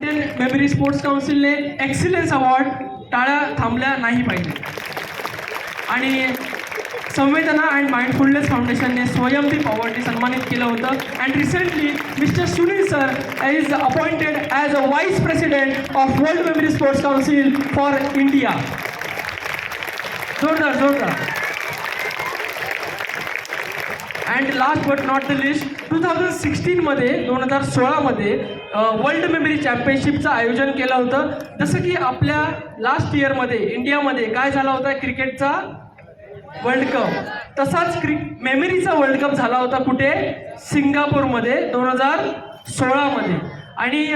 Indian memory sports काउन्सिलने excellence award टाळ्या थांबल्या नाही पाहिजे आणि संवेदना अँड माइंडफुलनेस फाउंडेशनने स्वयंदीप अवॉर्डने सन्मानित केलं होतं. And recently mister Sunil sir is appointed as a vice president of world memory sports council for India. जोरदार जोरदार. And last but not the list 2016मध्ये 2016मध्ये वर्ल्ड मेमरी चॅम्पियनशिपचं आयोजन केलं होतं. जसं की आपल्या लास्ट इयरमध्ये इंडियामध्ये काय झाला होता क्रिकेटचा वर्ल्ड कप, तसाच मेमरीचा वर्ल्ड कप झाला होता कुठे, सिंगापूरमध्ये 2016मध्ये. आणि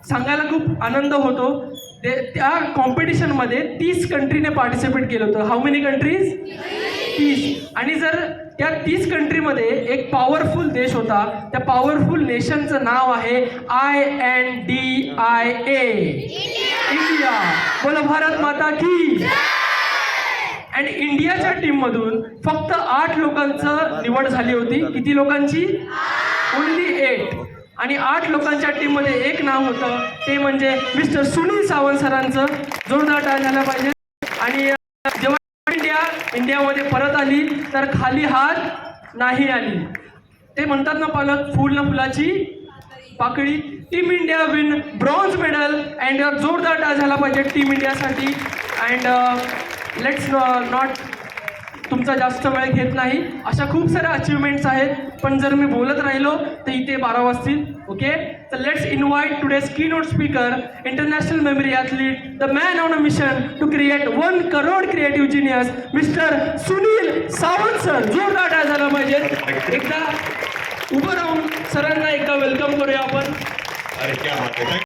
सांगायला खूप आनंद होतो त्या कॉम्पिटिशनमध्ये 30 कंट्रीने पार्टिसिपेट केलं होतं. How many countries? 30. आणि जर त्या 30 कंट्रीमध्ये एक पॉवरफुल देश होता, त्या पॉवरफुल नेशनचं नाव आहे INDIA, इंडिया. बोला भारत माता की. अँड इंडियाच्या टीममधून फक्त 8 लोकांचं निवड झाली होती. किती लोकांची? ओनली 8. आणि 8 लोकांच्या टीममध्ये एक नाव होतं, ते म्हणजे मिस्टर सुनील सावंत सरांचं. जोरदार टाळ्या झाल्या पाहिजे. आणि जेव्हा इंडियामध्ये परत आली तर खाली हात नाही आली. ते म्हणतात ना पालक, फुल ना फुलाची पाकळी. Team India win bronze medal. And जोरदार टाळ्या झाला पाहिजे टीम इंडियासाठी. अँड लेट्स नॉट तुमचा जास्त वेळ घेत नाही. अशा खूप साऱ्या अचिव्हमेंट्स आहेत, पण जर मी बोलत राहिलो तर इथे 12 वाजतील. ओके, तर let's invite today's keynote speaker, international memory athlete, the man on a mission to create 1 crore creative genius, mister Sunil Sawant sir. जोरदार टाळ्या झाला पाहिजे. एकदा उभं राहून सरांना एकदा वेलकम करूया आपण.